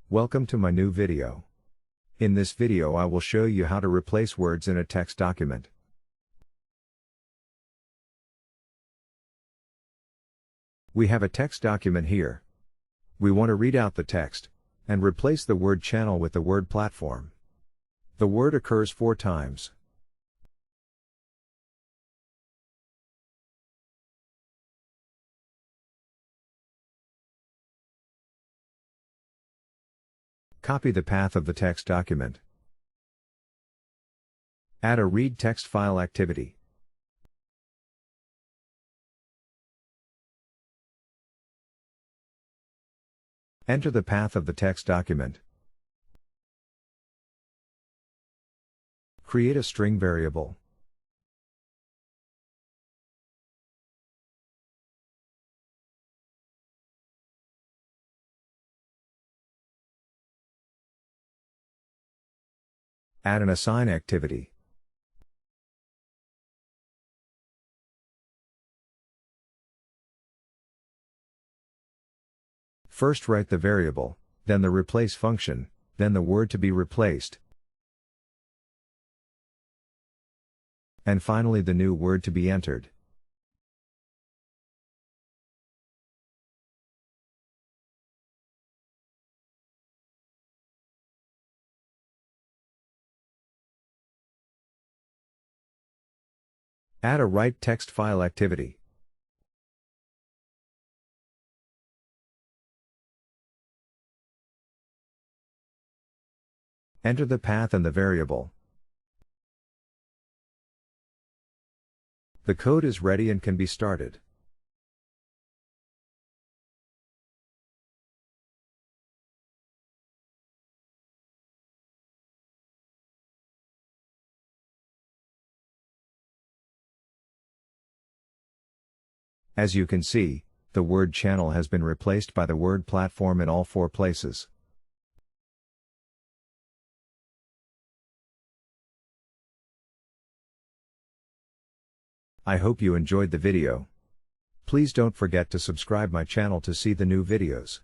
Welcome to my new video. In this video I will show you how to replace words in a text document. We have a text document here. We want to read out the text, and replace the word channel with the word platform. The word occurs 4 times. Copy the path of the text document. Add a read text file activity. Enter the path of the text document. Create a string variable. Add an assign activity. First write the variable, then the replace function, then the word to be replaced, and finally the new word to be entered. Add a write text file activity. Enter the path and the variable. The code is ready and can be started. As you can see, the word channel has been replaced by the word platform in all 4 places. I hope you enjoyed the video. Please don't forget to subscribe my channel to see the new videos.